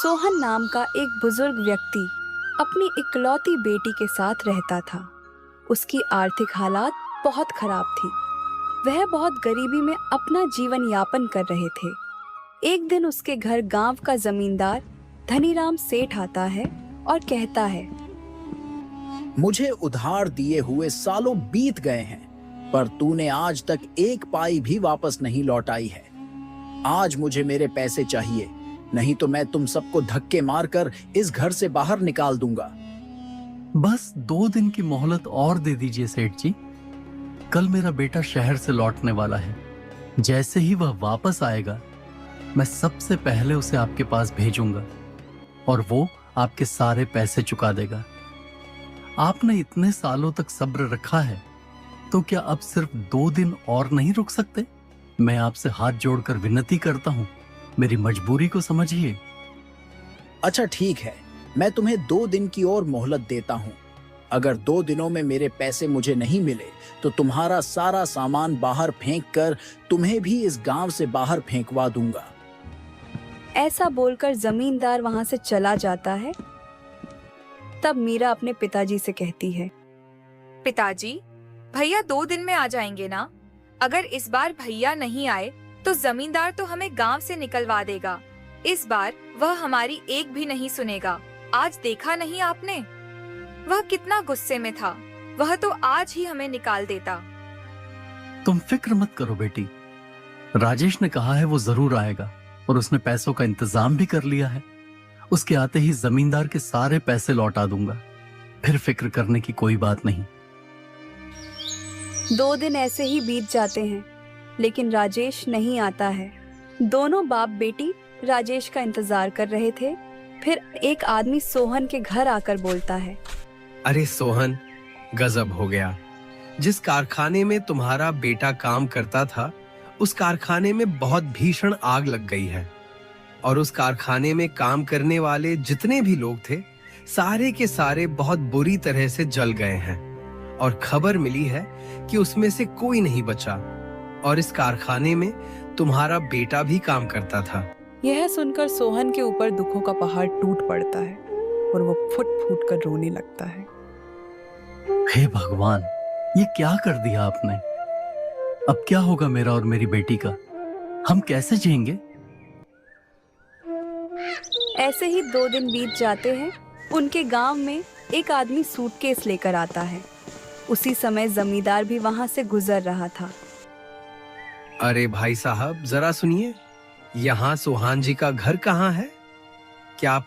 सोहन नाम का एक बुजुर्ग व्यक्ति अपनी इकलौती बेटी के साथ रहता था। उसकी आर्थिक हालात बहुत खराब थी। वह बहुत गरीबी में अपना जीवन यापन कर रहे थे। एक दिन उसके घर गांव का जमींदार धनीराम सेठ आता है और कहता है, मुझे उधार दिए हुए सालों बीत गए हैं, पर तूने आज तक एक पाई भी वापस नहीं लौटाई है। आज मुझे मेरे पैसे चाहिए, नहीं तो मैं तुम सबको धक्के मारकर इस घर से बाहर निकाल दूंगा। बस 2 दिन की मोहलत और दे दीजिए सेठ जी। कल मेरा बेटा शहर से लौटने वाला है। जैसे ही वह वापस आएगा, मैं सबसे पहले उसे आपके पास भेजूंगा और वो आपके सारे पैसे चुका देगा। आपने इतने सालों तक सब्र रखा है, तो क्या अब सिर्फ 2 दिन और नहीं रुक सकते? मैं आपसे हाथ जोड़कर विनती करता हूं, मेरी मजबूरी को समझिए। अच्छा ठीक है, मैं तुम्हें 2 दिन की और मोहलत देता हूँ। अगर 2 दिनों में मेरे पैसे मुझे नहीं मिले तो तुम्हारा सारा सामान बाहर फेंक कर तुम्हें भी इस गांव से बाहर फेंकवा दूंगा। ऐसा बोलकर जमींदार वहां से चला जाता है। तब मीरा अपने पिताजी से कहती है, पिताजी, भैया 2 दिन में आ जाएंगे ना? अगर इस बार भैया नहीं आए तो जमींदार तो हमें गांव से निकलवा देगा। इस बार वह हमारी एक भी नहीं सुनेगा। आज देखा नहीं आपने, वह कितना गुस्से में था। वह तो आज ही हमें निकाल देता। तुम फिक्र मत करो बेटी, राजेश ने कहा है वो जरूर आएगा और उसने पैसों का इंतजाम भी कर लिया है। उसके आते ही जमींदार के सारे पैसे लौटा दूंगा, फिर फिक्र करने की कोई बात नहीं। 2 दिन ऐसे ही बीत जाते हैं, लेकिन राजेश नहीं आता है। दोनों बाप बेटी राजेश का इंतजार कर रहे थे। फिर एक आदमी सोहन के घर आकर बोलता है, अरे सोहन, गजब हो गया। जिस कारखाने में तुम्हारा बेटा काम करता था, उस कारखाने में बहुत भीषण आग लग गई है और उस कारखाने में काम करने वाले जितने भी लोग थे, सारे के सारे बहुत बुरी तरह से जल गए हैं और खबर मिली है कि उसमें से कोई नहीं बचा और इस कारखाने में तुम्हारा बेटा भी काम करता था। यह सुनकर सोहन के ऊपर दुखों का पहाड़ टूट पड़ता है और वो फुट फुट कर रोने लगता है। हे भगवान, ये क्या कर दिया आपने? अब क्या होगा मेरा और मेरी बेटी का? हम कैसे जिएंगे? ऐसे ही 2 दिन बीत जाते हैं। उनके गांव में एक आदमी सूटकेस लेकर आता है। उसी समय जमींदार भी वहां से गुजर रहा था। अरे भाई साहब, जरा सुनिए, यहाँ सोहान जी का घर कहाँ है? क्या आप